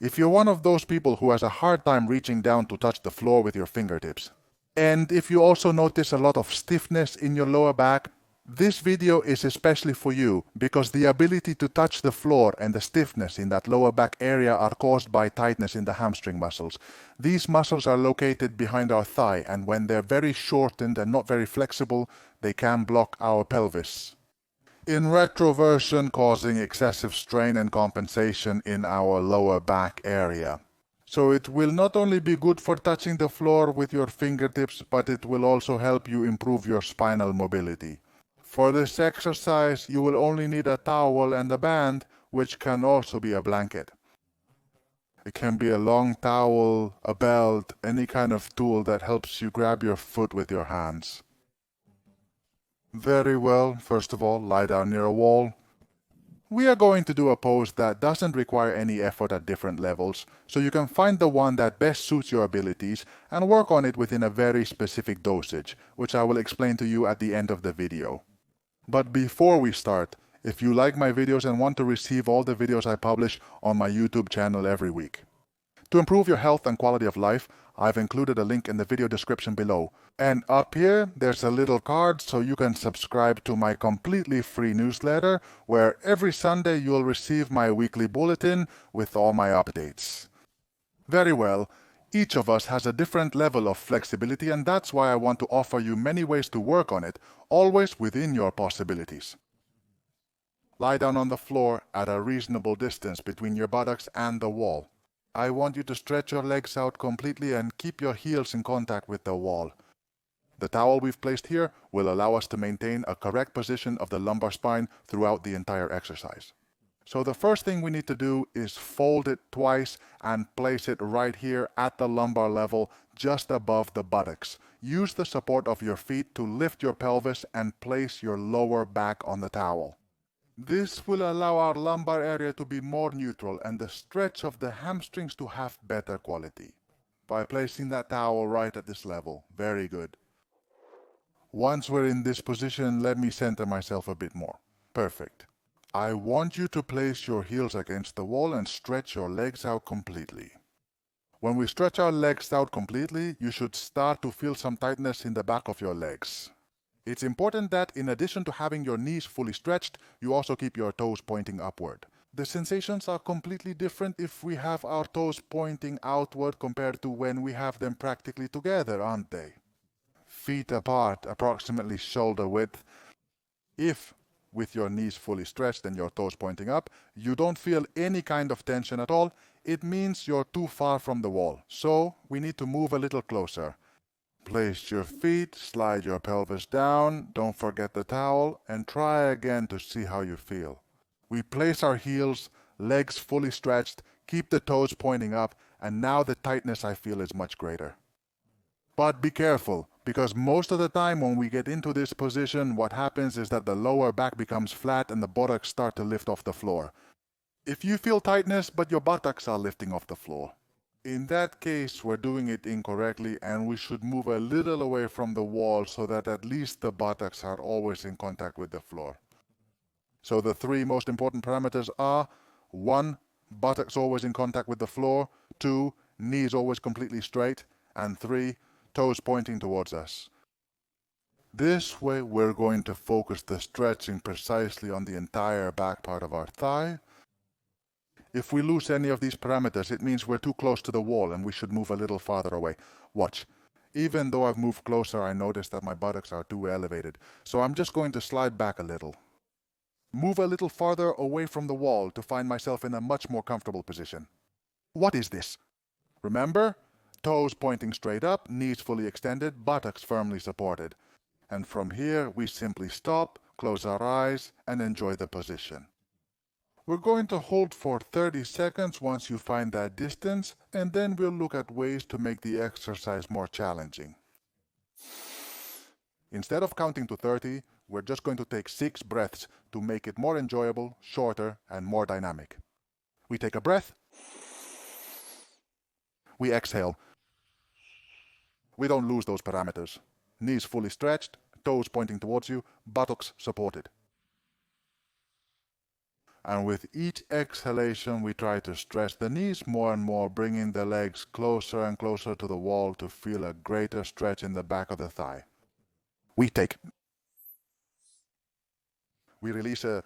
If you're one of those people who has a hard time reaching down to touch the floor with your fingertips, and if you also notice a lot of stiffness in your lower back, this video is especially for you because the ability to touch the floor and the stiffness in that lower back area are caused by tightness in the hamstring muscles. These muscles are located behind our thigh, and when they're very shortened and not very flexible, they can block our pelvis, in retroversion causing excessive strain and compensation in our lower back area. So it will not only be good for touching the floor with your fingertips, but it will also help you improve your spinal mobility. For this exercise, you will only need a towel and a band, which can also be a blanket. It can be a long towel, a belt, any kind of tool that helps you grab your foot with your hands. Very well, first of all, lie down near a wall. We are going to do a pose that doesn't require any effort at different levels, so you can find the one that best suits your abilities and work on it within a very specific dosage, which I will explain to you at the end of the video. But before we start, if you like my videos and want to receive all the videos I publish on my YouTube channel every week, to improve your health and quality of life, I've included a link in the video description below. And up here, there's a little card so you can subscribe to my completely free newsletter, where every Sunday you'll receive my weekly bulletin with all my updates. Very well, each of us has a different level of flexibility, and that's why I want to offer you many ways to work on it, always within your possibilities. Lie down on the floor at a reasonable distance between your buttocks and the wall. I want you to stretch your legs out completely and keep your heels in contact with the wall. The towel we've placed here will allow us to maintain a correct position of the lumbar spine throughout the entire exercise. So the first thing we need to do is fold it twice and place it right here at the lumbar level, just above the buttocks. Use the support of your feet to lift your pelvis and place your lower back on the towel. This will allow our lumbar area to be more neutral and the stretch of the hamstrings to have better quality. By placing that towel right at this level. Very good. Once we're in this position, let me center myself a bit more. Perfect. I want you to place your heels against the wall and stretch your legs out completely. When we stretch our legs out completely, you should start to feel some tightness in the back of your legs. It's important that in addition to having your knees fully stretched, you also keep your toes pointing upward. The sensations are completely different if we have our toes pointing outward compared to when we have them practically together, aren't they? Feet apart, approximately shoulder width. If, with your knees fully stretched and your toes pointing up, you don't feel any kind of tension at all, it means you're too far from the wall. So we need to move a little closer. Place your feet, slide your pelvis down, don't forget the towel, and try again to see how you feel. We place our heels, legs fully stretched, keep the toes pointing up, and now the tightness I feel is much greater. But be careful, because most of the time when we get into this position, what happens is that the lower back becomes flat and the buttocks start to lift off the floor. If you feel tightness but your buttocks are lifting off the floor, in that case, we're doing it incorrectly and we should move a little away from the wall so that at least the buttocks are always in contact with the floor. So the three most important parameters are 1. Buttocks always in contact with the floor, 2. Knees always completely straight, and 3. Toes pointing towards us. This way we're going to focus the stretching precisely on the entire back part of our thigh. If we lose any of these parameters, it means we're too close to the wall and we should move a little farther away. Watch. Even though I've moved closer, I notice that my buttocks are too elevated. So I'm just going to slide back a little. Move a little farther away from the wall to find myself in a much more comfortable position. What is this? Remember? Toes pointing straight up, knees fully extended, buttocks firmly supported. And from here, we simply stop, close our eyes, and enjoy the position. We're going to hold for 30 seconds once you find that distance, and then we'll look at ways to make the exercise more challenging. Instead of counting to 30, we're just going to take 6 breaths to make it more enjoyable, shorter, and more dynamic. We take a breath. We exhale. We don't lose those parameters. Knees fully stretched, toes pointing towards you, buttocks supported. And with each exhalation, we try to stretch the knees more and more, bringing the legs closer and closer to the wall to feel a greater stretch in the back of the thigh. We take. We release a.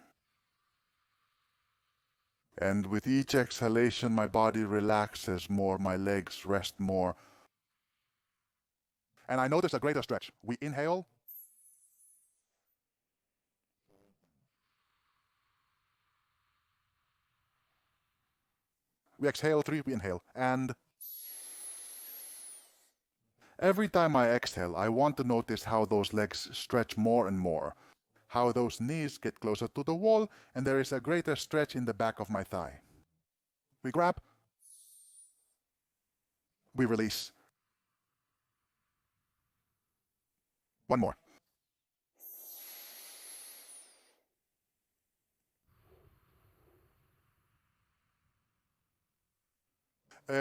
And with each exhalation, my body relaxes more, my legs rest more. And I notice a greater stretch. We inhale. We exhale 3, we inhale. And every time I exhale, I want to notice how those legs stretch more and more, how those knees get closer to the wall, and there is a greater stretch in the back of my thigh. We grab. We release. One more.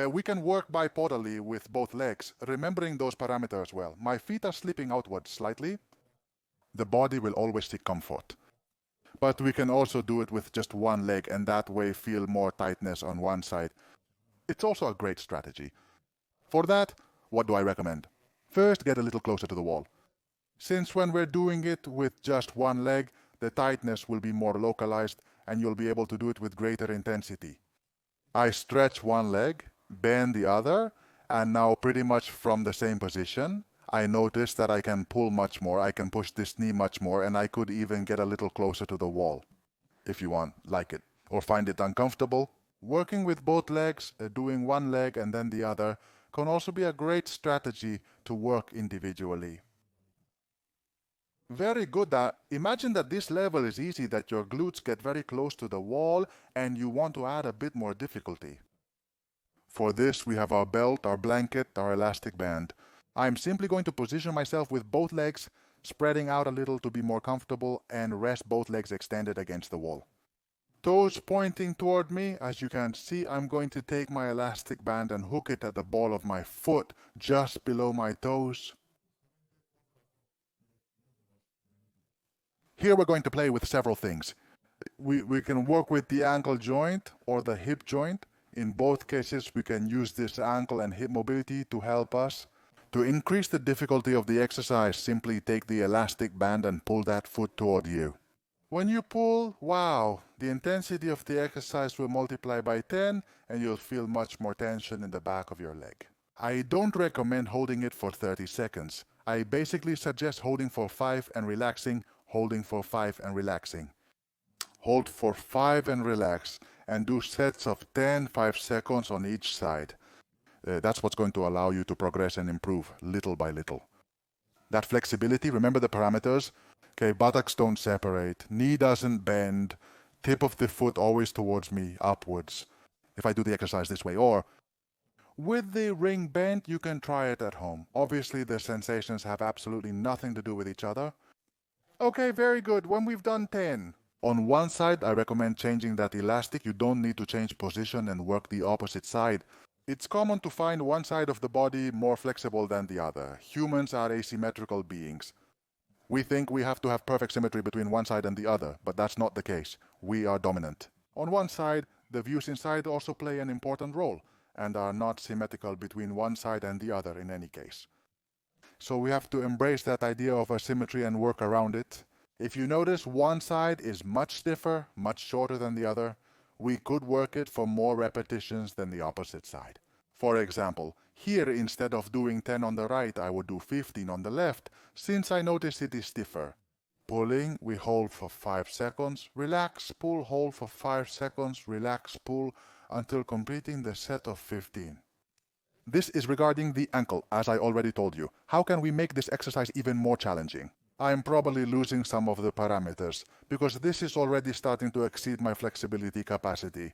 We can work bipodally with both legs, remembering those parameters well. My feet are slipping outward slightly. The body will always seek comfort. But we can also do it with just one leg and that way feel more tightness on one side. It's also a great strategy. For that, what do I recommend? First, get a little closer to the wall. Since when we're doing it with just one leg, the tightness will be more localized and you'll be able to do it with greater intensity. I stretch one leg, bend the other, and now pretty much from the same position, I notice that I can pull much more, I can push this knee much more, and I could even get a little closer to the wall, if you want, like it, or find it uncomfortable. Working with both legs, doing one leg and then the other, can also be a great strategy to work individually. Very good. Imagine that this level is easy, that your glutes get very close to the wall and you want to add a bit more difficulty. For this, we have our belt, our blanket, our elastic band. I'm simply going to position myself with both legs, spreading out a little to be more comfortable, and rest both legs extended against the wall. Toes pointing toward me. As you can see, I'm going to take my elastic band and hook it at the ball of my foot, just below my toes. Here we're going to play with several things. We can work with the ankle joint or the hip joint. In both cases, we can use this ankle and hip mobility to help us. To increase the difficulty of the exercise, simply take the elastic band and pull that foot toward you. When you pull, wow, the intensity of the exercise will multiply by 10 and you'll feel much more tension in the back of your leg. I don't recommend holding it for 30 seconds. I basically suggest holding for 5 and relaxing, holding for 5 and relaxing. Hold for 5 and relax, and do sets of 10, 5 seconds on each side. That's what's going to allow you to progress and improve little by little. That flexibility, remember the parameters? Okay, buttocks don't separate, knee doesn't bend, tip of the foot always towards me, upwards, if I do the exercise this way. Or, with the ring bent, you can try it at home. Obviously, the sensations have absolutely nothing to do with each other. Okay, very good. When we've done 10, on one side, I recommend changing that elastic. You don't need to change position and work the opposite side. It's common to find one side of the body more flexible than the other. Humans are asymmetrical beings. We think we have to have perfect symmetry between one side and the other, but that's not the case. We are dominant. On one side, the views inside also play an important role and are not symmetrical between one side and the other in any case. So we have to embrace that idea of asymmetry and work around it. If you notice, one side is much stiffer, much shorter than the other. We could work it for more repetitions than the opposite side. For example, here instead of doing 10 on the right, I would do 15 on the left, since I notice it is stiffer. Pulling, we hold for 5 seconds, relax, pull, hold for 5 seconds, relax, pull, until completing the set of 15. This is regarding the ankle, as I already told you. How can we make this exercise even more challenging? I am probably losing some of the parameters, because this is already starting to exceed my flexibility capacity.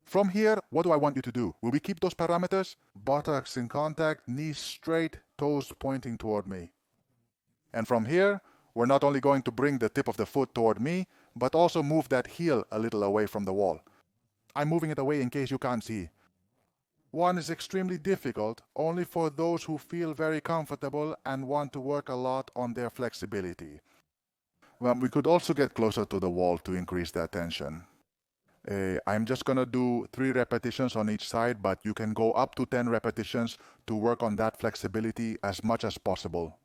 From here, what do I want you to do? Will we keep those parameters? Buttocks in contact, knees straight, toes pointing toward me. And from here, we're not only going to bring the tip of the foot toward me, but also move that heel a little away from the wall. I'm moving it away in case you can't see. One is extremely difficult only for those who feel very comfortable and want to work a lot on their flexibility. Well, we could also get closer to the wall to increase that tension. I'm just gonna do 3 repetitions on each side, but you can go up to 10 repetitions to work on that flexibility as much as possible.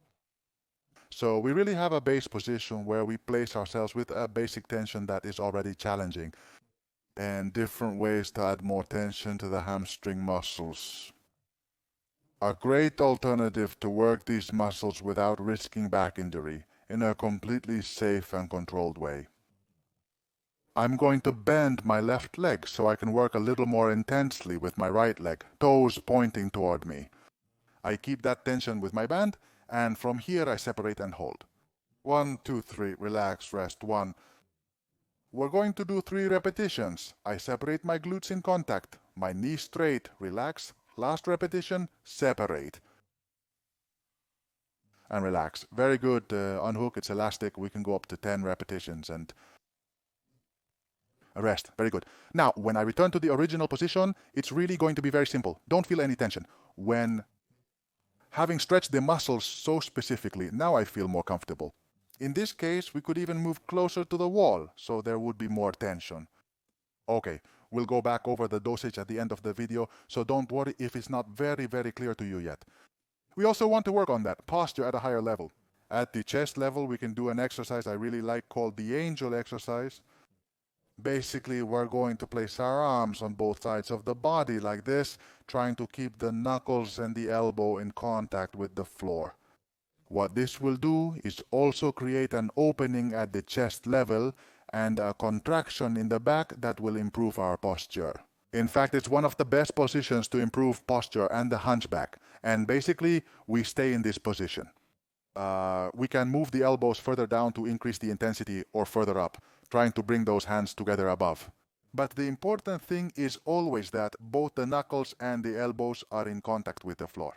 So we really have a base position where we place ourselves with a basic tension that is already challenging, and different ways to add more tension to the hamstring muscles. A great alternative to work these muscles without risking back injury in a completely safe and controlled way. I'm going to bend my left leg so I can work a little more intensely with my right leg, toes pointing toward me. I keep that tension with my band, and from here I separate and hold. 1, 2, 3, relax, rest, 1. We're going to do 3 repetitions. I separate my glutes in contact, my knees straight, relax. Last repetition, separate. And relax. Very good. Unhook, it's elastic. We can go up to 10 repetitions and rest. Very good. Now, when I return to the original position, it's really going to be very simple. Don't feel any tension. When having stretched the muscles so specifically, now I feel more comfortable. In this case, we could even move closer to the wall, so there would be more tension. Okay, we'll go back over the dosage at the end of the video, so don't worry if it's not very clear to you yet. We also want to work on that posture at a higher level. At the chest level, we can do an exercise I really like called the angel exercise. Basically, we're going to place our arms on both sides of the body like this, trying to keep the knuckles and the elbow in contact with the floor. What this will do is also create an opening at the chest level and a contraction in the back that will improve our posture. In fact, it's one of the best positions to improve posture and the hunchback. And basically, we stay in this position. We can move the elbows further down to increase the intensity or further up, trying to bring those hands together above. But the important thing is always that both the knuckles and the elbows are in contact with the floor.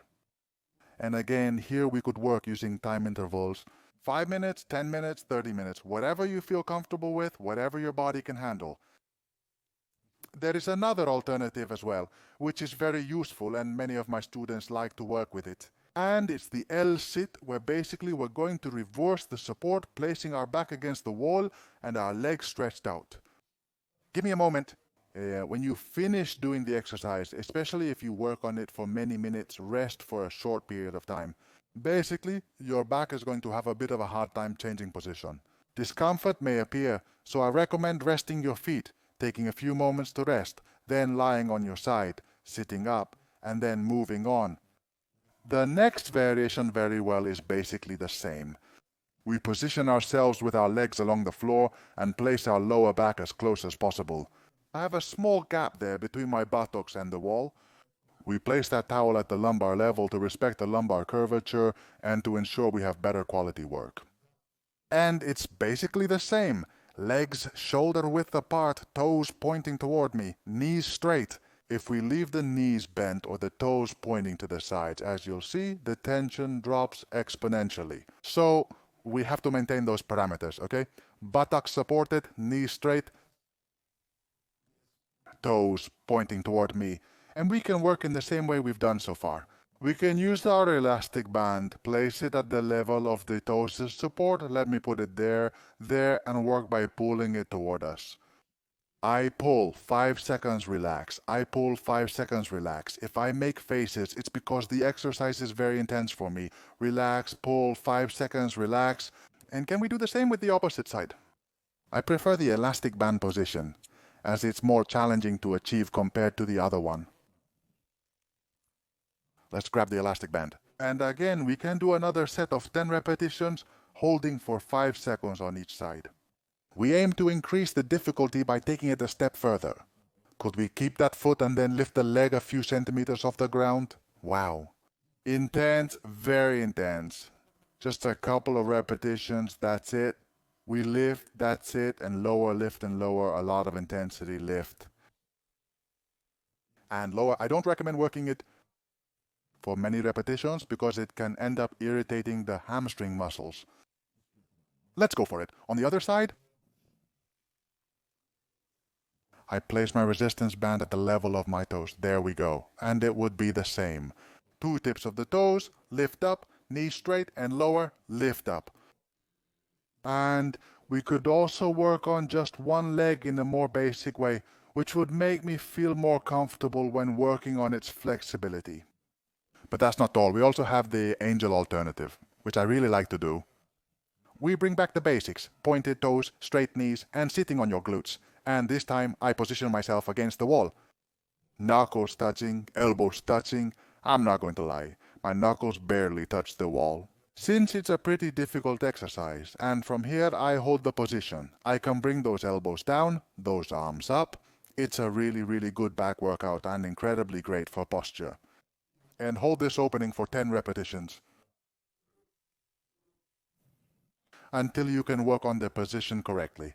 And again, here we could work using time intervals. 5 minutes, 10 minutes, 30 minutes, whatever you feel comfortable with, whatever your body can handle. There is another alternative as well, which is very useful and many of my students like to work with it. And it's the L-sit, where basically we're going to reverse the support, placing our back against the wall and our legs stretched out. Give me a moment. When you finish doing the exercise, especially if you work on it for many minutes, rest for a short period of time. Basically, your back is going to have a bit of a hard time changing position. Discomfort may appear, so I recommend resting your feet, taking a few moments to rest, then lying on your side, sitting up, and then moving on. The next variation very well is basically the same. We position ourselves with our legs along the floor and place our lower back as close as possible. I have a small gap there between my buttocks and the wall. We place that towel at the lumbar level to respect the lumbar curvature and to ensure we have better quality work. And it's basically the same. Legs shoulder width apart, toes pointing toward me, knees straight. If we leave the knees bent or the toes pointing to the sides, as you'll see, the tension drops exponentially. So we have to maintain those parameters, okay? Buttocks supported, knees straight, toes pointing toward me. And we can work in the same way we've done so far. We can use our elastic band, place it at the level of the toes as support, let me put it there, and work by pulling it toward us. I pull, 5 seconds, relax. I pull, 5 seconds, relax. If I make faces, it's because the exercise is very intense for me. Relax, pull, 5 seconds, relax. And can we do the same with the opposite side? I prefer the elastic band position, as it's more challenging to achieve compared to the other one. Let's grab the elastic band. And again, we can do another set of 10 repetitions, holding for 5 seconds on each side. We aim to increase the difficulty by taking it a step further. Could we keep that foot and then lift the leg a few centimeters off the ground? Wow. Intense, very intense. Just a couple of repetitions, that's it. We lift, that's it, and lower, lift and lower, a lot of intensity, lift. And lower. I don't recommend working it for many repetitions because it can end up irritating the hamstring muscles. Let's go for it. On the other side, I place my resistance band at the level of my toes. There we go. And it would be the same. 2 tips of the toes, lift up, knees straight and lower, lift up. And We could also work on just one leg in a more basic way, which would make me feel more comfortable when working on its flexibility. But that's not all. We also have the angel alternative, which I really like to do. We bring back the basics: pointed toes, straight knees, and sitting on your glutes. And this time I position myself against the wall. Knuckles touching, elbows touching. I'm not going to lie, my knuckles barely touch the wall. Since it's a pretty difficult exercise, and from here I hold the position, I can bring those elbows down, those arms up. It's a really good back workout and incredibly great for posture. And hold this opening for 10 repetitions until you can work on the position correctly.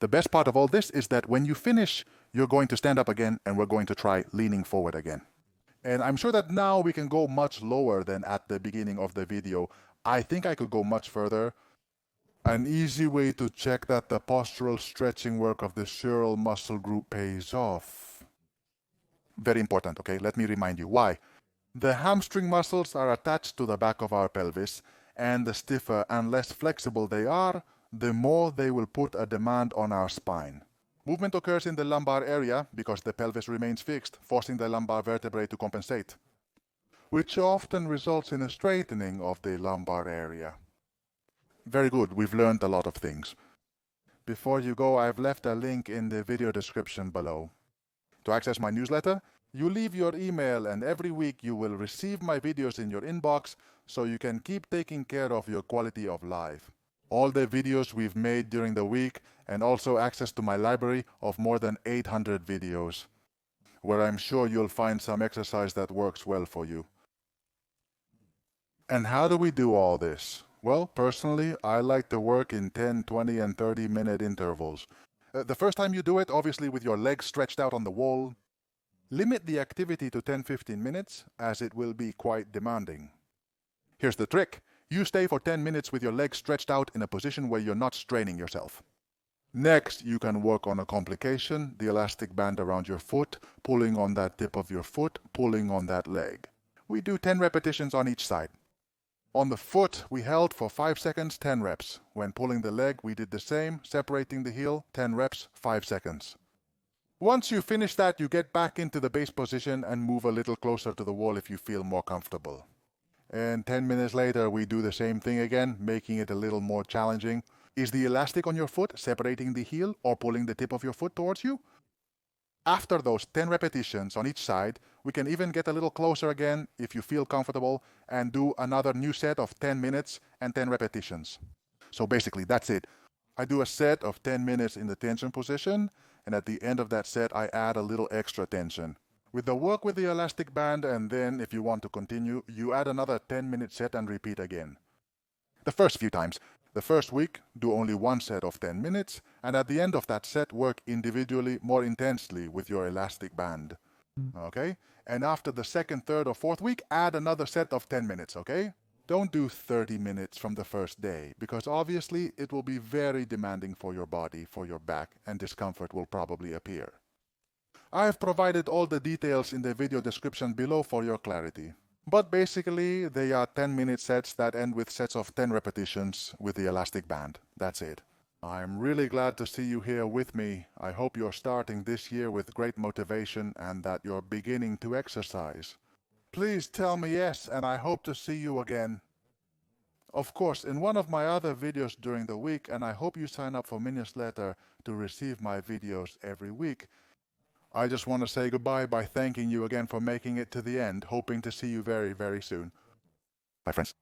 The best part of all this is that when you finish, you're going to stand up again and we're going to try leaning forward again. And I'm sure that now we can go much lower than at the beginning of the video. I think I could go much further. An easy way to check that the postural stretching work of the sural muscle group pays off. Very important, okay? Let me remind you why. The hamstring muscles are attached to the back of our pelvis, and the stiffer and less flexible they are, the more they will put a demand on our spine. Movement occurs in the lumbar area because the pelvis remains fixed, forcing the lumbar vertebrae to compensate, which often results in a straightening of the lumbar area. Very good, we've learned a lot of things. Before you go, I've left a link in the video description below. To access my newsletter, you leave your email and every week you will receive my videos in your inbox so you can keep taking care of your quality of life. All the videos we've made during the week and also access to my library of more than 800 videos, where I'm sure you'll find some exercise that works well for you. And how do we do all this? Well, personally, I like to work in 10, 20, and 30-minute intervals. The first time you do it, obviously with your legs stretched out on the wall. Limit the activity to 10-15 minutes, as it will be quite demanding. Here's the trick. You stay for 10 minutes with your legs stretched out in a position where you're not straining yourself. Next, you can work on a complication, the elastic band around your foot, pulling on that tip of your foot, pulling on that leg. We do 10 repetitions on each side. On the foot, we held for 5 seconds, 10 reps. When pulling the leg, we did the same, separating the heel, 10 reps, 5 seconds. Once you finish that, you get back into the base position and move a little closer to the wall if you feel more comfortable. And 10 minutes later, we do the same thing again, making it a little more challenging. Is the elastic on your foot separating the heel or pulling the tip of your foot towards you? After those 10 repetitions on each side, we can even get a little closer again if you feel comfortable and do another new set of 10 minutes and 10 repetitions. So basically, that's it. I do a set of 10 minutes in the tension position, and at the end of that set, I add a little extra tension. With the work with the elastic band, and then if you want to continue, you add another 10-minute set and repeat again. The first few times. The first week, do only one set of 10 minutes, and at the end of that set, work individually more intensely with your elastic band. Okay? And after the second, third, or fourth week, add another set of 10 minutes, okay? Don't do 30 minutes from the first day, because obviously it will be very demanding for your body, for your back, and discomfort will probably appear. I've provided all the details in the video description below for your clarity. But basically, they are 10-minute sets that end with sets of 10 repetitions with the elastic band. That's it. I'm really glad to see you here with me. I hope you're starting this year with great motivation and that you're beginning to exercise. Please tell me yes, and I hope to see you again. Of course, in one of my other videos during the week, and I hope you sign up for my newsletter to receive my videos every week. I just want to say goodbye by thanking you again for making it to the end, hoping to see you very, very soon. Bye, friends.